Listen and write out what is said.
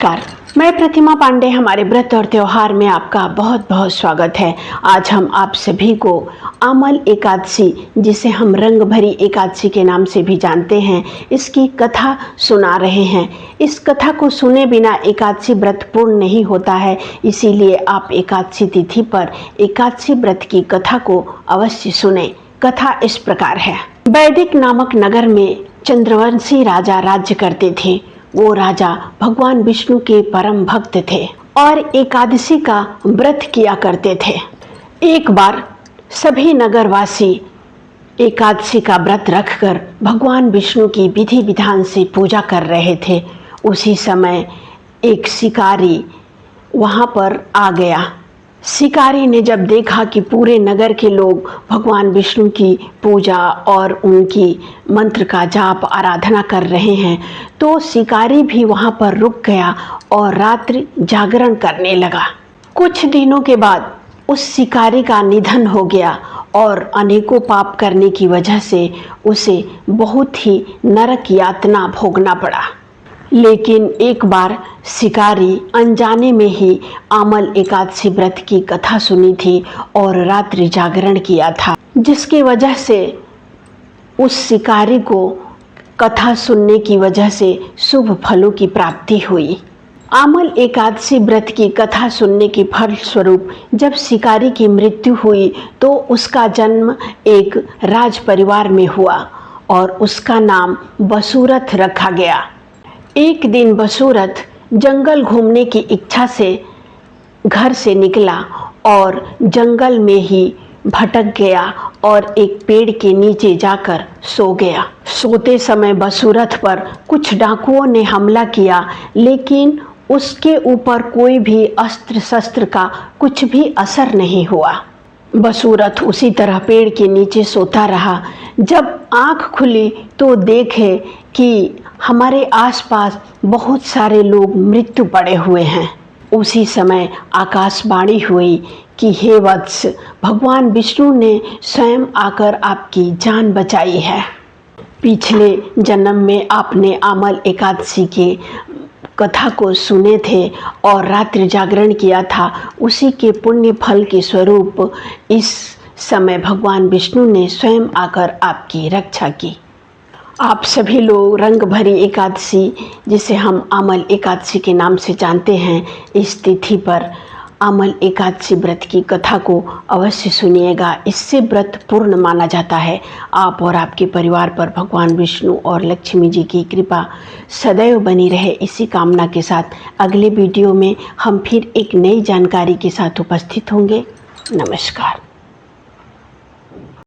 नमस्कार, मैं प्रतिमा पांडे। हमारे व्रत और त्योहार में आपका बहुत बहुत स्वागत है। आज हम आप सभी को आमल एकादशी, जिसे हम रंग भरी एकादशी के नाम से भी जानते हैं, इसकी कथा सुना रहे हैं। इस कथा को सुने बिना एकादशी व्रत पूर्ण नहीं होता है, इसीलिए आप एकादशी तिथि पर एकादशी व्रत की कथा को अवश्य सुने। कथा इस प्रकार है। वैदिक नामक नगर में चंद्रवंशी राजा राज्य करते थे। वो राजा भगवान विष्णु के परम भक्त थे और एकादशी का व्रत किया करते थे। एक बार सभी नगरवासी एकादशी का व्रत रखकर भगवान विष्णु की विधि विधान से पूजा कर रहे थे। उसी समय एक शिकारी वहाँ पर आ गया। शिकारी ने जब देखा कि पूरे नगर के लोग भगवान विष्णु की पूजा और उनकी मंत्र का जाप आराधना कर रहे हैं, तो शिकारी भी वहाँ पर रुक गया और रात्रि जागरण करने लगा। कुछ दिनों के बाद उस शिकारी का निधन हो गया और अनेकों पाप करने की वजह से उसे बहुत ही नरक यातना भोगना पड़ा। लेकिन एक बार शिकारी अनजाने में ही आमल एकादशी व्रत की कथा सुनी थी और रात्रि जागरण किया था, जिसकी वजह से उस शिकारी को कथा सुनने की वजह से शुभ फलों की प्राप्ति हुई। आमल एकादशी व्रत की कथा सुनने के फलस्वरूप जब शिकारी की मृत्यु हुई तो उसका जन्म एक राज परिवार में हुआ और उसका नाम बसूरथ रखा गया। एक दिन बसूरथ जंगल घूमने की इच्छा से घर से निकला और जंगल में ही भटक गया और एक पेड़ के नीचे जाकर सो गया। सोते समय बसूरथ पर कुछ डाकुओं ने हमला किया, लेकिन उसके ऊपर कोई भी अस्त्र शस्त्र का कुछ भी असर नहीं हुआ। बसूरथ उसी तरह पेड़ के नीचे सोता रहा। जब आँख खुली तो देखे कि हमारे आसपास बहुत सारे लोग मृत्यु पड़े हुए हैं। उसी समय आकाशवाणी हुई कि हे वत्स, भगवान विष्णु ने स्वयं आकर आपकी जान बचाई है। पिछले जन्म में आपने आमल एकादशी के कथा को सुने थे और रात्रि जागरण किया था। उसी के पुण्य फल के स्वरूप इस समय भगवान विष्णु ने स्वयं आकर आपकी रक्षा की। आप सभी लोग रंग भरी एकादशी, जिसे हम आमल एकादशी के नाम से जानते हैं, इस तिथि पर आमल एकादशी व्रत की कथा को अवश्य सुनिएगा। इससे व्रत पूर्ण माना जाता है। आप और आपके परिवार पर भगवान विष्णु और लक्ष्मी जी की कृपा सदैव बनी रहे, इसी कामना के साथ अगले वीडियो में हम फिर एक नई जानकारी के साथ उपस्थित होंगे। नमस्कार।